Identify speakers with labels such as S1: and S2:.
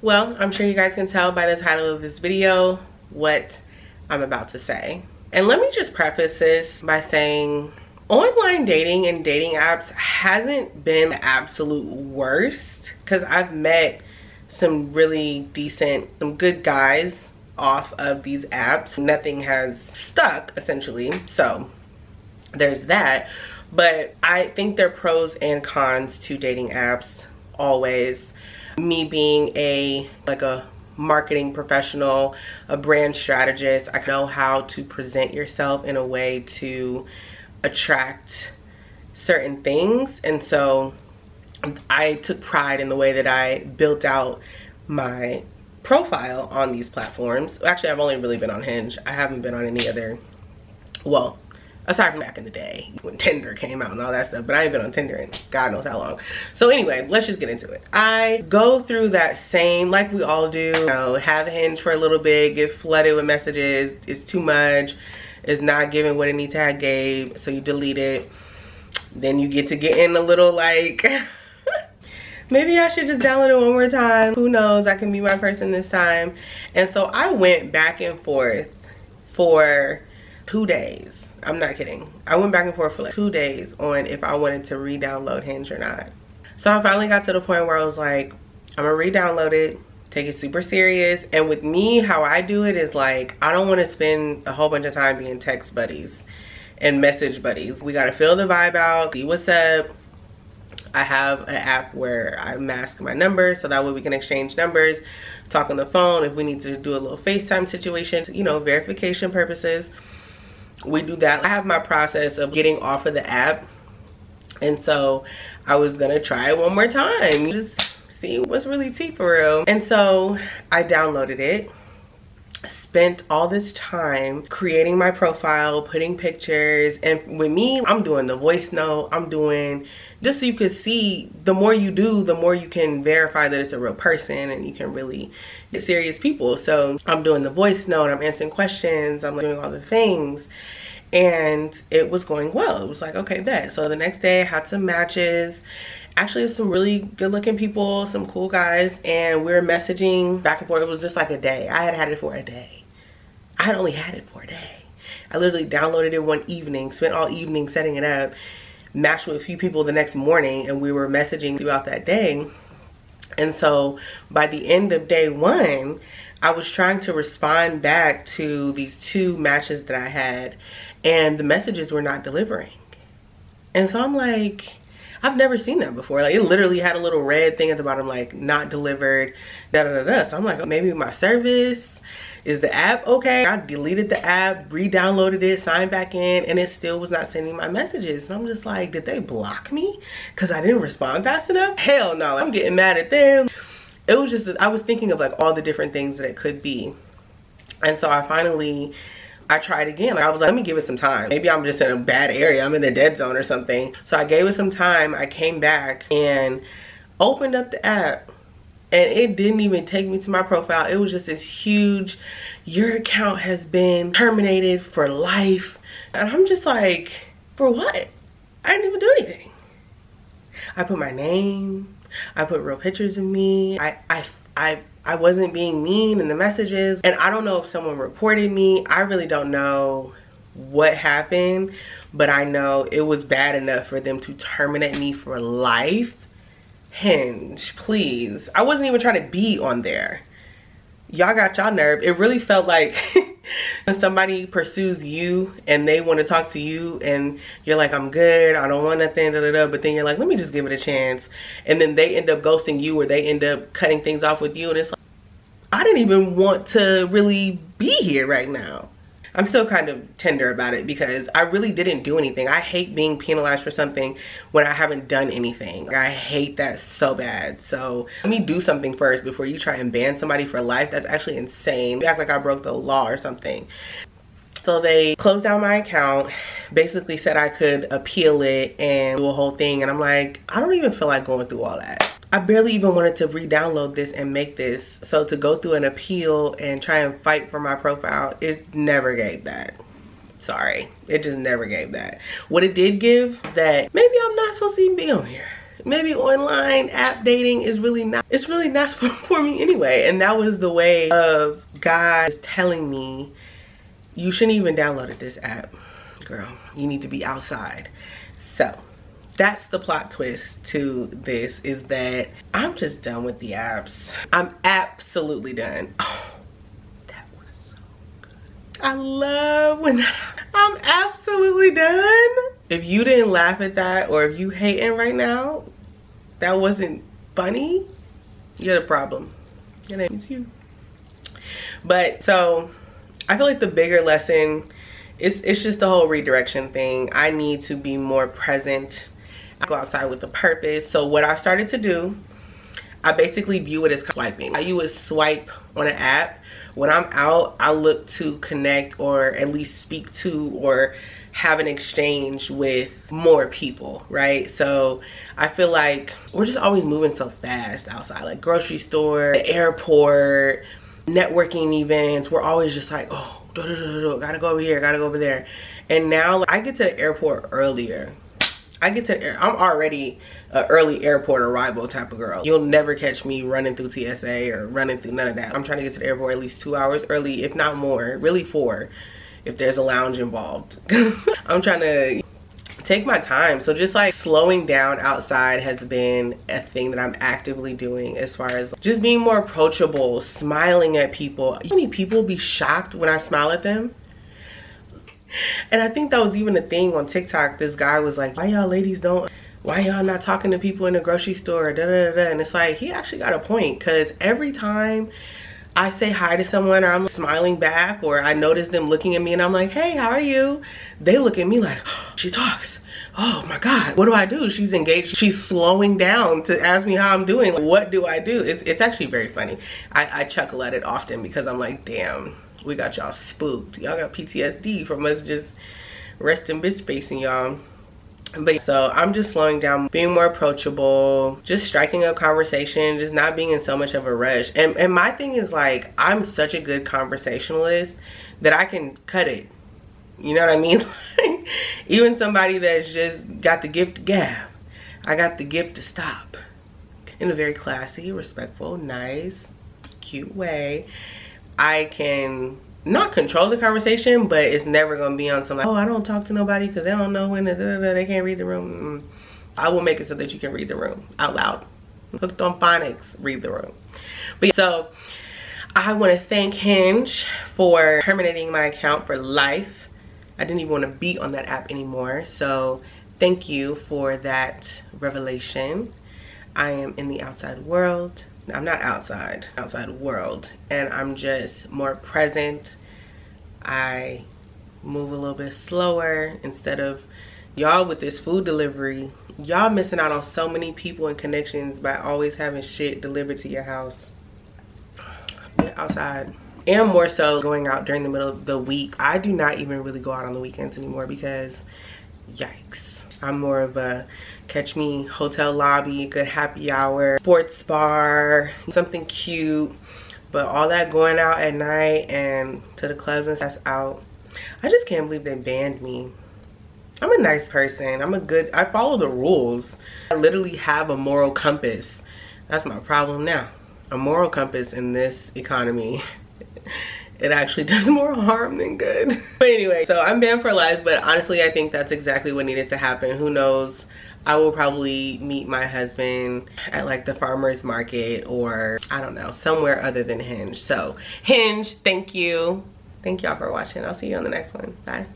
S1: Well, I'm sure you guys can tell by the title of this video what I'm about to say. And let me just preface this by saying online dating and dating apps hasn't been the absolute worst, because I've met some really decent, some good guys off of these apps. Nothing has stuck, essentially, so there's that. But I think there are pros and cons to dating apps always. Me being a marketing professional, a brand strategist, I know how to present yourself in a way to attract certain things, and so I took pride in the way that I built out my profile on these platforms. Actually, I've only really been on Hinge. I haven't been on any other, well, aside from back in the day when Tinder came out and all that stuff, but I ain't been on Tinder in God knows how long. So anyway, let's just get into it. I go through that same, like we all do, you know, have Hinge for a little bit, get flooded with messages, it's too much, it's not giving what it needs to have gave, so you delete it. Then you get in a little like, maybe I should just download it one more time. Who knows, I can be my person this time. And so I went back and forth for 2 days. I'm not kidding. I went back and forth for like 2 days on if I wanted to re-download Hinge or not. So I finally got to the point where I was like, I'm gonna re-download it, take it super serious. And with me, how I do it is like, I don't want to spend a whole bunch of time being text buddies and message buddies. We gotta feel the vibe out, see what's up. I have an app where I mask my numbers so that way we can exchange numbers, talk on the phone. If we need to do a little FaceTime situation, you know, verification purposes, we do that. I have my process of getting off of the app, and so I was gonna try it one more time, just see what's really tea for real. And so I downloaded it, spent all this time creating my profile, putting pictures, and with me, I'm doing the voice note, I'm doing just so you can see, the more you do, the more you can verify that it's a real person and you can really get serious people. So I'm doing the voice note, I'm answering questions, I'm doing all the things, and it was going well. It was like, okay, bet. So the next day I had some matches, actually some really good looking people, some cool guys, and we were messaging back and forth. It was just like a day. I had it for a day. I had only had it for a day. I literally downloaded it one evening, spent all evening setting it up, matched with a few people the next morning, and we were messaging throughout that day. And so by the end of day one, I was trying to respond back to these 2 matches that I had, and the messages were not delivering. And so I'm like, I've never seen that before. Like, it literally had a little red thing at the bottom, like, not delivered, da da da da. So I'm like, maybe my service, is the app okay? I deleted the app, re-downloaded it, signed back in, and it still was not sending my messages. And I'm just like, did they block me because I didn't respond fast enough? Hell no, I'm getting mad at them. It was just, I was thinking of like all the different things that it could be. And so I tried again. Like, I was like, let me give it some time. Maybe I'm just in a bad area, I'm in the dead zone or something. So I gave it some time. I came back and opened up the app, and it didn't even take me to my profile. It was just this huge, your account has been terminated for life. And I'm just like, for what? I didn't even do anything. I put my name, I put real pictures of me. I wasn't being mean in the messages. And I don't know if someone reported me. I really don't know what happened, but I know it was bad enough for them to terminate me for life. Hinge, please. I wasn't even trying to be on there. Y'all got y'all nerve. It really felt like when somebody pursues you and they want to talk to you and you're like, I'm good, I don't want nothing, da, da, da, but then you're like, let me just give it a chance. And then they end up ghosting you, or they end up cutting things off with you, and it's like, I didn't even want to really be here right now. I'm still kind of tender about it because I really didn't do anything. I hate being penalized for something when I haven't done anything. I hate that so bad. So let me do something first before you try and ban somebody for life. That's actually insane. You act like I broke the law or something. So they closed down my account, basically said I could appeal it and do a whole thing. And I'm like, I don't even feel like going through all that. I barely even wanted to re-download this and make this. So to go through an appeal and try and fight for my profile, it never gave that. Sorry, it just never gave that. What it did give, that maybe I'm not supposed to even be on here. maybe online app dating is really not, it's really not for me anyway. And that was the way of God telling me, you shouldn't even download this app, girl. You need to be outside. So that's the plot twist to this, is that I'm just done with the apps. I'm absolutely done. Oh, that was so good. I love when that happens. I'm absolutely done. If you didn't laugh at that, or if you hating right now, that wasn't funny, you're the problem. Your name is you. But so I feel like the bigger lesson is, it's just the whole redirection thing. I need to be more present. I go outside with a purpose. So what I started to do, I basically view it as swiping. You would swipe on an app. When I'm out, I look to connect, or at least speak to, or have an exchange with more people, right? So I feel like we're just always moving so fast outside, like grocery store, airport, networking events. We're always just like, oh, gotta go over here, gotta go over there. And now I get to the airport earlier. I'm already an early airport arrival type of girl. You'll never catch me running through TSA or running through none of that. I'm trying to get to the airport at least 2 hours early, if not more, really 4 if there's a lounge involved. I'm trying to take my time. So just like slowing down outside has been a thing that I'm actively doing, as far as just being more approachable, smiling at people. How many people be shocked when I smile at them? And I think that was even a thing on TikTok. This guy was like, why y'all not talking to people in the grocery store, da da da da. And it's like, he actually got a point, because every time I say hi to someone, or I'm smiling back, or I notice them looking at me and I'm like, hey, how are you? They look at me like, oh, she talks. Oh my God, what do I do? She's engaged. She's slowing down to ask me how I'm doing. Like, what do I do? It's actually very funny. I chuckle at it often, because I'm like, damn, we got y'all spooked. Y'all got PTSD from us just resting bitch facing y'all. But so I'm just slowing down, being more approachable, just striking up conversation, just not being in so much of a rush. And my thing is, like, I'm such a good conversationalist that I can cut it. You know what I mean? Like, even somebody that's just got the gift to gab, I got the gift to stop. In a very classy, respectful, nice, cute way. I can not control the conversation, but it's never gonna be on some like, oh, I don't talk to nobody because they don't know when they can't read the room. I will make it so that you can read the room out loud. Hooked on phonics, read the room. But so I want to thank Hinge for terminating my account for life. I didn't even want to be on that app anymore, so thank you for that revelation. I am in the outside world. I'm not outside world, and I'm just more present. I move a little bit slower. Instead of y'all with this food delivery, y'all missing out on so many people and connections by always having shit delivered to your house. Get outside. And more so going out during the middle of the week. I do not even really go out on the weekends anymore, because yikes. I'm more of a catch me hotel lobby, good happy hour, sports bar, something cute. But all that going out at night and to the clubs and stuff out, I just can't believe they banned me. I'm a nice person. I follow the rules. I literally have a moral compass. That's my problem now. A moral compass in this economy. It actually does more harm than good. But anyway, so I'm banned for life, but honestly, I think that's exactly what needed to happen. Who knows? I will probably meet my husband at like the farmer's market, or I don't know, somewhere other than Hinge. So Hinge, thank you. Thank y'all for watching. I'll see you on the next one. Bye.